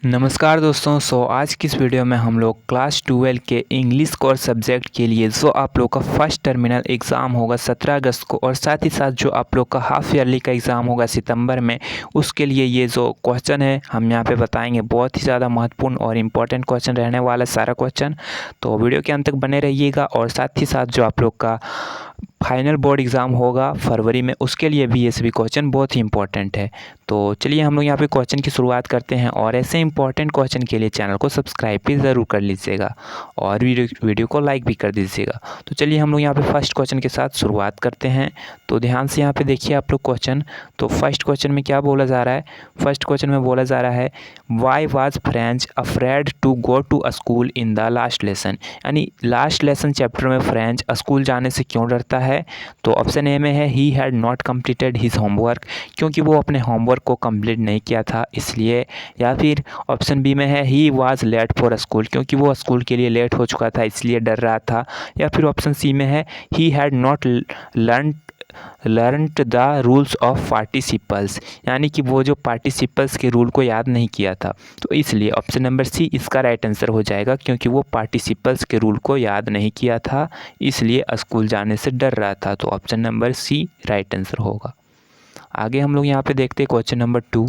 नमस्कार दोस्तों। आज की इस वीडियो में हम लोग क्लास 12 के इंग्लिश कोर्स सब्जेक्ट के लिए जो आप लोग का फर्स्ट टर्मिनल एग्ज़ाम होगा 17 अगस्त को, और साथ ही साथ जो आप लोग का हाफ ईयरली का एग्ज़ाम होगा सितंबर में, उसके लिए ये जो क्वेश्चन है हम यहाँ पे बताएंगे। बहुत ही ज़्यादा महत्वपूर्ण और इम्पोर्टेंट क्वेश्चन रहने वाला सारा क्वेश्चन, तो वीडियो के अंत तक बने रहिएगा। और साथ ही साथ जो आप लोग का फाइनल बोर्ड एग्ज़ाम होगा फरवरी में, उसके लिए भी ये सभी क्वेश्चन बहुत ही इंपॉर्टेंट है। तो चलिए हम लोग यहाँ पे क्वेश्चन की शुरुआत करते हैं, और ऐसे इंपॉर्टेंट क्वेश्चन के लिए चैनल को सब्सक्राइब भी ज़रूर कर लीजिएगा और वीडियो को लाइक भी कर दीजिएगा। तो चलिए हम लोग यहाँ पे फर्स्ट क्वेश्चन के साथ शुरुआत करते हैं। तो ध्यान से यहाँ पे देखिए आप लोग क्वेश्चन। तो फर्स्ट क्वेश्चन में क्या बोला जा रहा है? फर्स्ट क्वेश्चन में बोला जा रहा है, why was French afraid to go to school in the last lesson. यानी लास्ट लेसन चैप्टर में फ्रेंच स्कूल जाने से क्यों डरता है? तो ऑप्शन ए में है he had not completed his homework, क्योंकि वो अपने होमवर्क को कंप्लीट नहीं किया था इसलिए। या फिर ऑप्शन बी में है he was late for school, क्योंकि वो स्कूल के लिए लेट हो चुका था इसलिए डर रहा था। या फिर ऑप्शन सी में है he had not learned the rules of participles, यानी कि वो जो पार्टिसिपल्स के रूल को याद नहीं किया था, तो इसलिए ऑप्शन नंबर सी इसका राइट आंसर हो जाएगा, क्योंकि वो पार्टिसिपल्स के रूल को याद नहीं किया था इसलिए स्कूल जाने से डर रहा था। तो option number C right answer होगा। आगे हम लोग यहाँ पे देखते हैं क्वेश्चन नंबर 2।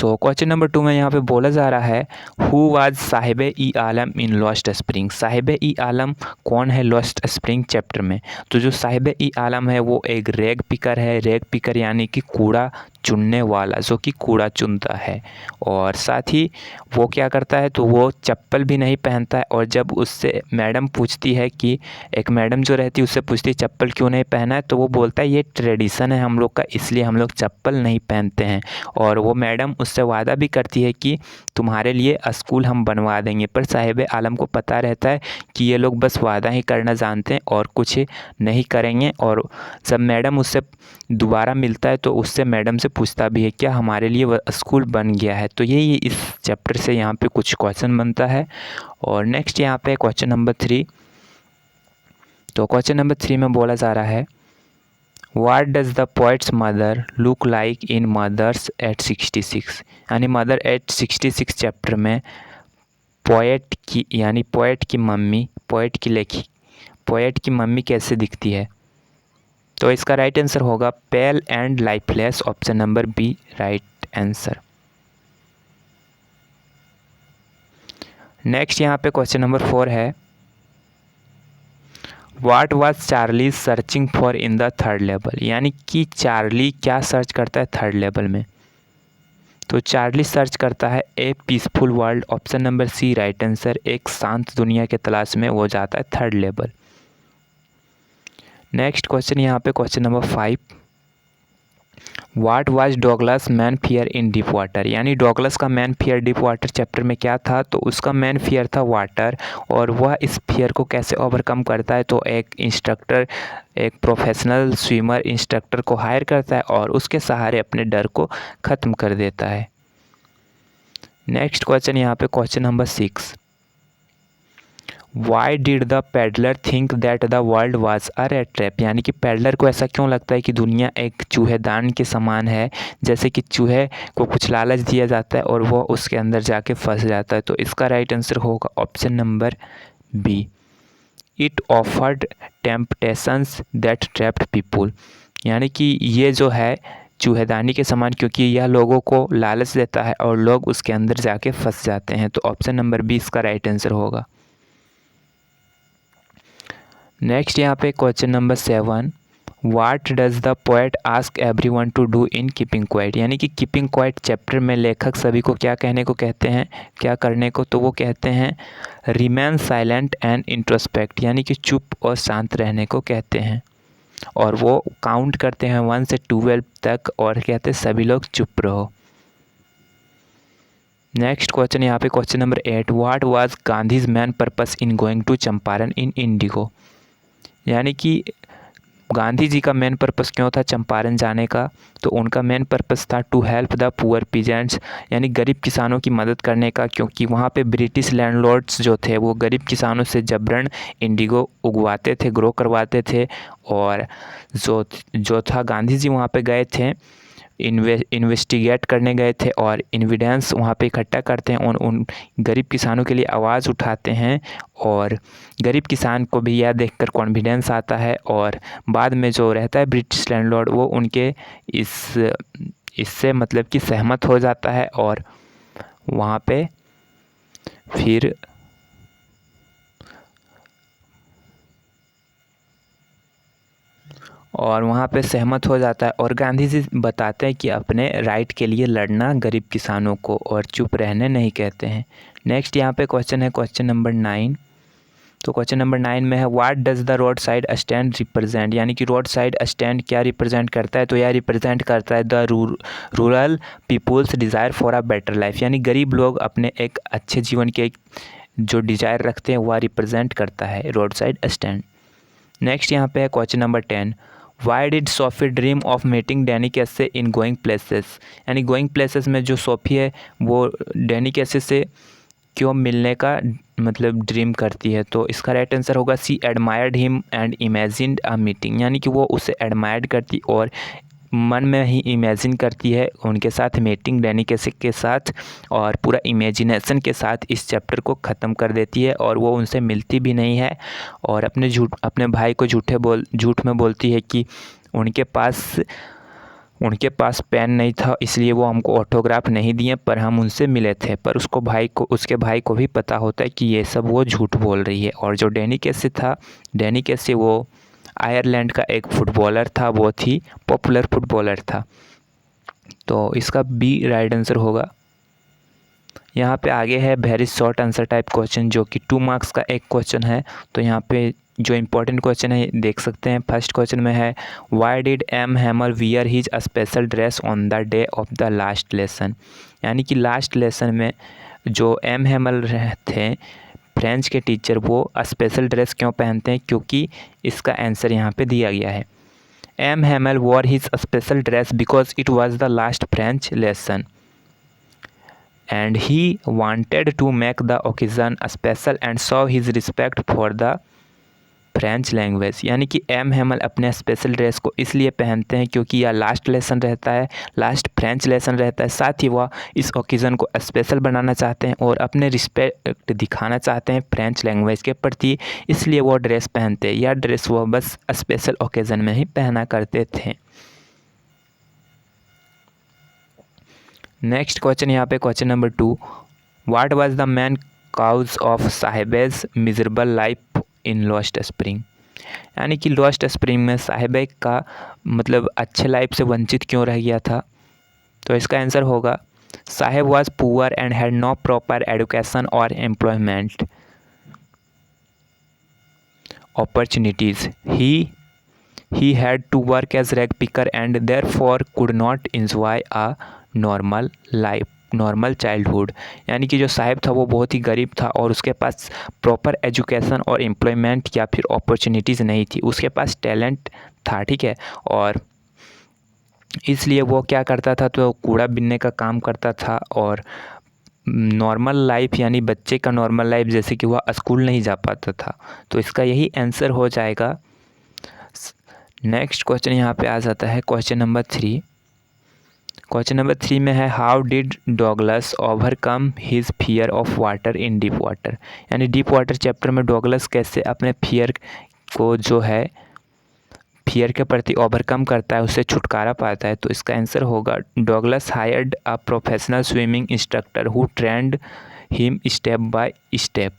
क्वेश्चन नंबर 2 में यहाँ पे बोला जा रहा है, who was Saheb e Alam in lost spring. Saheb e Alam कौन है लॉस्ट स्प्रिंग चैप्टर में? तो जो साहिब ई आलम है वो एक रैग पिकर है। रैग पिकर यानी कि कूड़ा चुनने वाला, जो कि कूड़ा चुनता है। और साथ ही वो क्या करता है, तो वो चप्पल भी नहीं पहनता है। और जब उससे मैडम पूछती है कि एक मैडम जो रहती है उससे पूछती है चप्पल क्यों नहीं पहना है, तो वो बोलता है ये ट्रेडिशन है हम लोग का, इसलिए हम लोग चप्पल नहीं पहनते हैं। और वो मैडम उससे वादा भी करती है कि तुम्हारे लिए स्कूल हम बनवा देंगे। पर साहिब आलम को पता रहता है कि ये लोग बस वादा ही करना जानते हैं और कुछ नहीं करेंगे। और जब मैडम उससे दोबारा मिलता है तो उससे मैडम से पूछता भी है क्या हमारे लिए स्कूल बन गया है। तो यही इस चैप्टर से यहाँ पे कुछ क्वेश्चन बनता है। और नेक्स्ट यहाँ पे क्वेश्चन नंबर 3। तो क्वेश्चन नंबर 3 में बोला जा रहा है, What does the poet's mother look like in Mothers at 66? यानी मदर एट 66 चैप्टर में पोएट की यानी पोएट की मम्मी, पोएट की मम्मी कैसे दिखती है? तो इसका राइट आंसर होगा pale and lifeless, option number B right answer. Next यहाँ पे क्वेश्चन नंबर 4 है, what was Charlie searching for in the third level. यानी कि चार्ली क्या सर्च करता है थर्ड लेवल में? तो चार्ली सर्च करता है a peaceful world, option number C right answer. एक शांत दुनिया के तलाश में वो जाता है थर्ड लेवल। नेक्स्ट क्वेश्चन यहाँ पे question number 5, what was Douglas man fear in deep water. यानी डॉगलस का man fear deep water chapter में क्या था? तो उसका मैन फियर था वाटर, और वह इस फियर को कैसे ओवरकम करता है? तो एक प्रोफेशनल स्विमर इंस्ट्रक्टर को हायर करता है और उसके सहारे अपने डर को ख़त्म कर देता है। नेक्स्ट क्वेश्चन यहाँ पे question number 6, why did the peddler think that the world was a rat trap. यानी कि पैडलर को ऐसा क्यों लगता है कि दुनिया एक चूहेदान के समान है, जैसे कि चूहे को कुछ लालच दिया जाता है और वो उसके अंदर जाके फंस जाता है। तो इसका राइट आंसर होगा option number B, it offered temptations that trapped people. यानी कि ये जो है चूहेदानी के समान, क्योंकि यह लोगों को लालच देता है और लोग उसके अंदर जाके फंस जाते हैं। तो ऑप्शन नंबर बी इसका राइट आंसर होगा। नेक्स्ट यहाँ पे question number 7, what does the poet ask everyone to do in keeping quiet. यानी कि कीपिंग क्वाइट चैप्टर में लेखक सभी को क्या कहने को कहते हैं, क्या करने को? तो वो कहते हैं रिमेन साइलेंट एंड इंट्रोस्पेक्ट, यानी कि चुप और शांत रहने को कहते हैं। और वो काउंट करते हैं 1 से 12 तक और कहते हैं सभी लोग चुप रहो। नेक्स्ट क्वेश्चन यहाँ पे question number 8, what was Gandhi's main purpose in going to Champaran in Indigo. यानी कि गांधी जी का मेन पर्पस क्यों था चंपारण जाने का? तो उनका मेन पर्पस था to help the poor peasants, यानी गरीब किसानों की मदद करने का, क्योंकि वहाँ पे ब्रिटिश लैंडलॉर्ड्स जो थे वो गरीब किसानों से जबरन इंडिगो उगवाते थे, ग्रो करवाते थे। और जो था गांधी जी वहाँ पे गए थे इन्वेस्टिगेट करने गए थे और एविडेंस वहाँ पे इकट्ठा करते हैं और उन गरीब किसानों के लिए आवाज़ उठाते हैं और गरीब किसान को भी यह देखकर कॉन्फिडेंस आता है और बाद में जो रहता है ब्रिटिश लैंडलॉर्ड वो उनके इससे मतलब कि सहमत हो जाता है और वहाँ पे फिर सहमत हो जाता है और गांधी जी बताते हैं कि अपने राइट के लिए लड़ना गरीब किसानों को और चुप रहने नहीं कहते हैं। नेक्स्ट यहाँ पे क्वेश्चन है क्वेश्चन नंबर 9। तो क्वेश्चन नंबर 9 में है what does the road side stand represent, यानी कि रोड साइड स्टैंड क्या रिप्रेजेंट करता है। तो यह रिप्रेजेंट करता है the rural people's desire for a better life, यानी गरीब लोग अपने एक अच्छे जीवन के जो डिज़ायर रखते हैं वह रिप्रेजेंट करता है रोड साइड स्टैंड। नेक्स्ट यहाँ पे है question number 10 why did Sophie dream of meeting Danny कैसे इन गोइंग प्लेसेस, यानी गोइंग प्लेसेस में जो सोफी है वो डैनी कैसे से क्यों मिलने का मतलब ड्रीम करती है। तो इसका राइट आंसर होगा C admired him and imagined a meeting, यानी कि वो उसे एडमायर्ड करती और मन में ही इमेजिन करती है उनके साथ मीटिंग डैनी कैसे के साथ और पूरा इमेजिनेशन के साथ इस चैप्टर को ख़त्म कर देती है और वो उनसे मिलती भी नहीं है और अपने भाई को झूठ में बोलती है कि उनके पास पेन नहीं था इसलिए वो हमको ऑटोग्राफ नहीं दिए पर हम उनसे मिले थे। पर उसके भाई को भी पता होता है कि ये सब वो झूठ बोल रही है। और जो डैनी कैसे वो आयरलैंड का एक फुटबॉलर था, बहुत ही पॉपुलर फुटबॉलर था। तो इसका बी राइट आंसर होगा। यहाँ पे आगे है very short answer type question जो कि 2 मार्क्स का एक क्वेश्चन है। तो यहाँ पे जो इम्पोर्टेंट क्वेश्चन है देख सकते हैं। फर्स्ट क्वेश्चन में है why did M Hamel wear his special dress on the day of the last lesson, यानी कि लास्ट लेसन में जो एम हैमर थे फ्रेंच के टीचर वो स्पेशल ड्रेस क्यों पहनते हैं, क्योंकि इसका आंसर यहाँ पे दिया गया है M Hamel wore his special dress because it was the last French lesson and he wanted to make the occasion special and show his respect for the French language, यानी कि एम हैमल अपने special dress को इसलिए पहनते हैं क्योंकि यह last lesson रहता है, लास्ट फ्रेंच लेसन रहता है। साथ ही वह इस ओकेज़न को स्पेशल बनाना चाहते हैं और अपने रिस्पेक्ट दिखाना चाहते हैं फ्रेंच लैंग्वेज के प्रति, इसलिए वो ड्रेस पहनते हैं। यह ड्रेस वह बस स्पेशल ओकेज़न में ही पहना करते थे। नेक्स्ट क्वेश्चन यहाँ पे question number 2 what was the main cause of Saheb's miserable life in lost spring, यानी कि लॉस्ट स्प्रिंग में साहिबे का मतलब अच्छे लाइफ से वंचित क्यों रह गया था। तो इसका आंसर होगा Saheb was poor and had no proper education और employment opportunities. He had to work as rag picker and therefore could not enjoy a normal childhood, यानी कि जो साहिब था वो बहुत ही गरीब था और उसके पास प्रॉपर एजुकेशन और एम्प्लॉयमेंट या फिर अपॉर्चुनिटीज़ नहीं थी। उसके पास टैलेंट था, ठीक है, और इसलिए वो क्या करता था तो कूड़ा बीनने का काम करता था और नॉर्मल लाइफ यानी बच्चे का नॉर्मल लाइफ जैसे कि वह स्कूल नहीं जा पाता था। तो इसका यही आंसर हो जाएगा। नेक्स्ट क्वेश्चन यहाँ पे आ जाता है क्वेश्चन नंबर 3। क्वेश्चन नंबर 3 में है how did Douglas overcome his fear of water in deep water, यानी डीप वाटर चैप्टर में डॉगलस कैसे अपने फियर को जो है फियर के प्रति ओवरकम करता है, उससे छुटकारा पाता है। तो इसका आंसर होगा Douglas hired a professional swimming instructor who trend him step by step,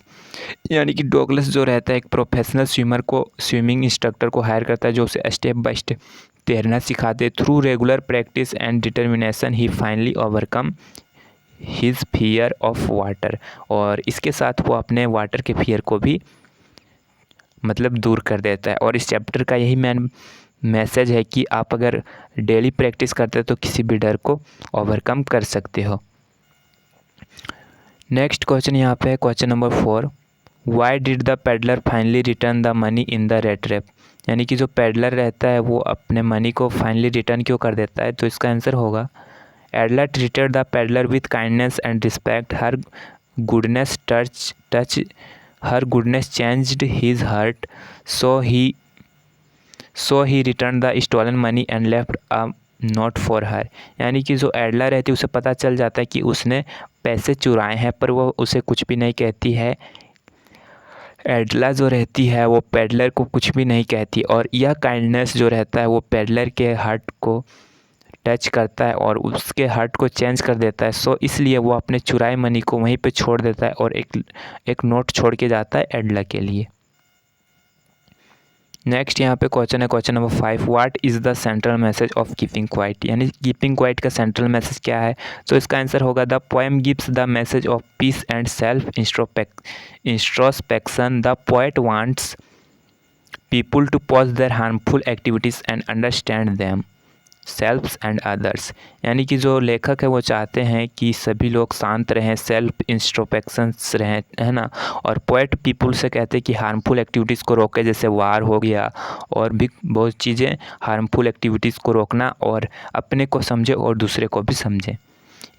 यानी कि डॉगलस जो रहता है एक प्रोफेशनल स्विमिंग इंस्ट्रक्टर को हायर करता है जो उसे स्टेप बाय स्टेप तैरना सिखाते। Through regular practice and determination he finally overcome his fear of water, और इसके साथ वो अपने वाटर के फियर को भी मतलब दूर कर देता है। और इस चैप्टर का यही मेन मैसेज है कि आप अगर डेली प्रैक्टिस करते हो तो किसी भी डर को ओवरकम कर सकते हो। नेक्स्ट क्वेश्चन यहाँ पे है question number 4 why did the peddler finally return the money in the red trap, यानी कि जो पेडलर रहता है वो अपने मनी को फाइनली रिटर्न क्यों कर देता है। तो इसका आंसर होगा Edla treated the peddler with kindness and respect, her goodness changed his heart, so he return the stolen money and left a note for her, यानी कि जो एडला रहती है उसे पता चल जाता है कि उसने पैसे चुराए हैं, पर वो उसे कुछ भी नहीं कहती है। एडला जो रहती है वो पेडलर को कुछ भी नहीं कहती, और यह काइंडनेस जो रहता है वो पेडलर के हार्ट को टच करता है और उसके हार्ट को चेंज कर देता है। सो इसलिए वो अपने चुराए मनी को वहीं पे छोड़ देता है और एक नोट छोड़ के जाता है एडला के लिए। नेक्स्ट यहाँ पे क्वेश्चन है, question number 5, what is the central message of keeping quiet, यानी कीपिंग क्वाइट का सेंट्रल मैसेज क्या है। तो इसका आंसर होगा the poem gives the message of peace and self introspection. The poet wants people to pause their harmful activities and understand themselves and others, यानी कि जो लेखक है वो चाहते हैं कि सभी लोग शांत रहें, सेल्फ इंट्रोस्पेक्शंस रहें, है ना। और पोएट पीपल से कहते हैं कि हार्मफुल एक्टिविटीज़ को रोके, जैसे वार हो गया और भी बहुत चीज़ें, हार्मफुल एक्टिविटीज़ को रोकना और अपने को समझे और दूसरे को भी समझे।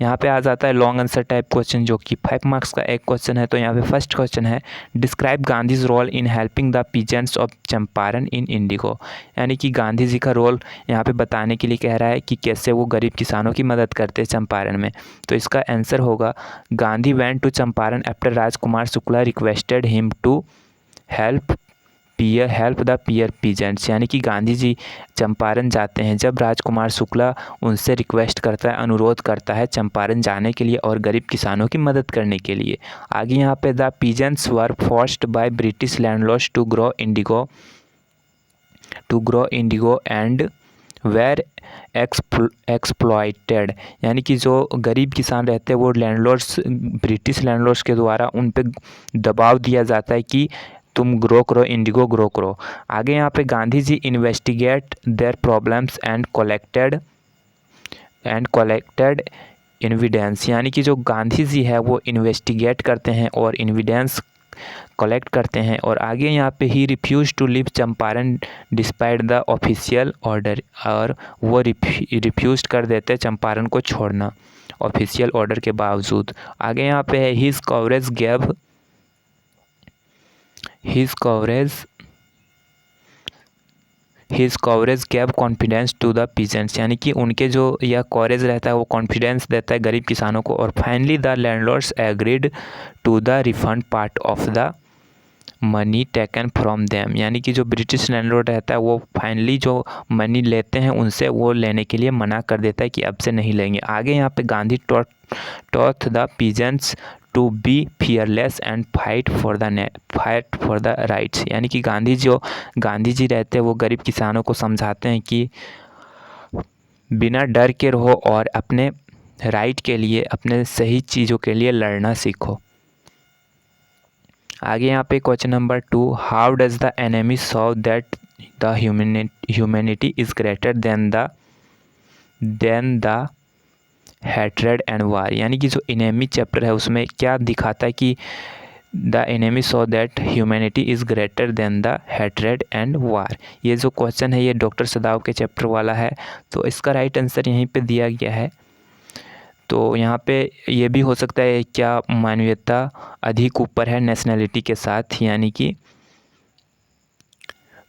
यहाँ पे आ जाता है लॉन्ग आंसर टाइप क्वेश्चन, जो कि 5 मार्क्स का एक क्वेश्चन है। तो यहाँ पे फर्स्ट क्वेश्चन है, describe Gandhi's role in helping the peasants of Champaran in Indigo, यानी कि गांधी जी का रोल यहाँ पे बताने के लिए कह रहा है कि कैसे वो गरीब किसानों की मदद करते हैं चंपारण में। तो इसका आंसर होगा, Gandhi went to Champaran after Rajkumar Shukla requested him to help the poor peasants, यानी कि गांधी जी चंपारण जाते हैं जब राजकुमार शुक्ला उनसे रिक्वेस्ट करता है, अनुरोध करता है चंपारण जाने के लिए और गरीब किसानों की मदद करने के लिए। आगे यहाँ पे the peasants were forced by British landlords to grow indigo and were exploited, यानी कि जो गरीब किसान रहते हैं वो ब्रिटिश लैंडलॉर्ड्स के द्वारा उन पे दबाव दिया जाता है कि तुम ग्रो करो, इंडिगो ग्रो करो। आगे यहाँ पे Gandhi ji investigate their problems and collected evidence, यानी कि जो गांधी जी है वो इन्वेस्टिगेट करते हैं और एविडेंस कलेक्ट करते हैं। और आगे यहाँ पे he refused to leave Champaran despite the official order, और वो रिफ्यूज कर देते हैं चंपारण को छोड़ना ऑफिशियल ऑर्डर के बावजूद। आगे यहाँ पे है his courage gave confidence to the peasants, यानी कि उनके जो यह कवरेज रहता है वो कॉन्फिडेंस देता है गरीब किसानों को। और finally the landlords agreed to the refund part of the money taken from them, यानी कि जो ब्रिटिश लैंडलॉर्ड रहता है वो फाइनली जो मनी लेते हैं उनसे वो लेने के लिए मना कर देता है कि अब से नहीं लेंगे। आगे यहाँ पे Gandhi taught the peasants to be fearless and fight for the rights, यानी कि गांधी जी रहते हैं वो गरीब किसानों को समझाते हैं कि बिना डर के रहो और अपने राइट के लिए, अपने सही चीज़ों के लिए लड़ना सीखो। आगे यहाँ पे question number 2, how does the enemy saw that the humanity is greater then the hatred and वार, यानी कि जो एनिमी चैप्टर है उसमें क्या दिखाता है कि the enemy saw that humanity is greater then the hatred and वार। ये जो क्वेश्चन है ये डॉक्टर सदाव के चैप्टर वाला है, तो इसका राइट आंसर यहीं पे दिया गया है। तो यहाँ पे ये भी हो सकता है क्या मानवीयता अधिक ऊपर है नेशनैलिटी के साथ, यानी कि,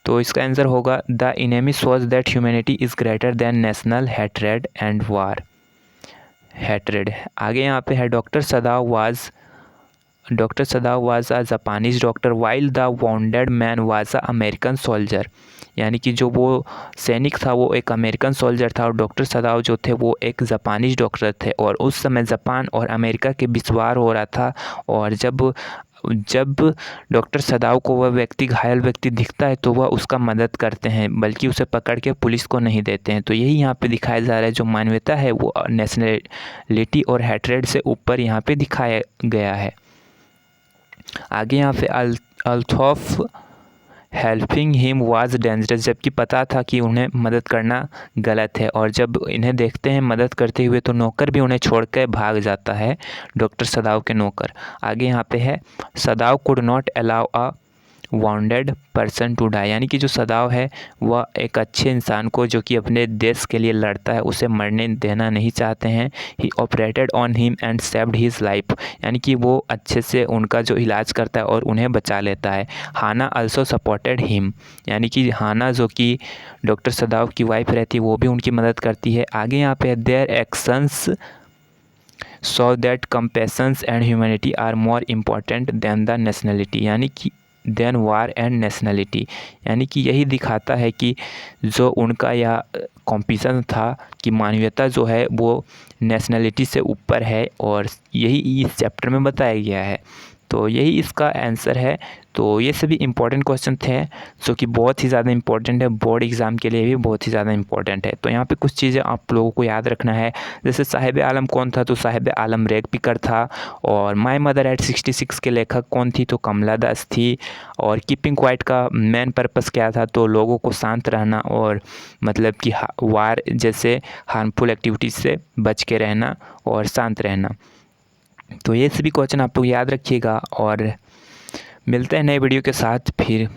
तो इसका आंसर होगा the enemy saw that humanity is greater than national hatred and war hatred. आगे यहाँ पे है doctor Sadao was a Japanese doctor while the wounded man was a American soldier, यानी कि जो वो सैनिक था वो एक अमेरिकन सोल्जर था और डॉक्टर सदाव जो थे वो एक जापानीज डॉक्टर थे। और उस समय जापान और अमेरिका के बीच वार हो रहा था, और जब डॉक्टर सदाव को वह घायल व्यक्ति दिखता है तो वह उसका मदद करते हैं, बल्कि उसे पकड़ के पुलिस को नहीं देते हैं। तो यही यहाँ पे दिखाया जा रहा है, जो मानवीयता है वो नेशनलिटी और हैट्रेड से ऊपर यहाँ पे दिखाया गया है। आगे यहाँ पे अल्थॉफ हेल्पिंग हिम वाज डेंजरस, जबकि पता था कि उन्हें मदद करना गलत है, और जब इन्हें देखते हैं मदद करते हुए तो नौकर भी उन्हें छोड़कर भाग जाता है, डॉक्टर सदाव के नौकर। आगे यहाँ पे है Sadao could not allow a wounded person to die, यानी कि जो सदाव है वह एक अच्छे इंसान को जो कि अपने देश के लिए लड़ता है उसे मरने देना नहीं चाहते हैं। He operated on him and saved his life, यानी कि वो अच्छे से उनका जो इलाज करता है और उन्हें बचा लेता है। हाना आल्सो सपोर्टेड हिम, यानी कि हाना जो कि डॉक्टर सदाव की वाइफ रहती है वो भी उनकी मदद करती है। आगे यहाँ पे their actions so that compassions and humanity are more important than the nationality, यानी कि देन वार एंड नेशनलिटी, यानी कि यही दिखाता है कि जो उनका यह कॉम्पिटिशन था कि मानवीयता जो है वो नेशनलिटी से ऊपर है, और यही इस चैप्टर में बताया गया है। तो यही इसका आंसर है। तो ये सभी इम्पोर्टेंट क्वेश्चन थे जो कि बहुत ही ज़्यादा इम्पोर्टेंट है, बोर्ड एग्ज़ाम के लिए भी बहुत ही ज़्यादा इम्पोर्टेंट है। तो यहाँ पे कुछ चीज़ें आप लोगों को याद रखना है, जैसे साहिब आलम कौन था, तो साहिब आलम रैग पिकर था। और माय मदर एट 66 के लेखक कौन थी, तो कमला दास थी। और कीपिंग क्वाइट का मेन पर्पस क्या था, तो लोगों को शांत रहना और मतलब कि वार जैसे हार्मफुल एक्टिविटीज़ से बच के रहना और शांत रहना। तो ये सभी क्वेश्चन आप लोग याद रखिएगा और मिलते हैं नए वीडियो के साथ फिर।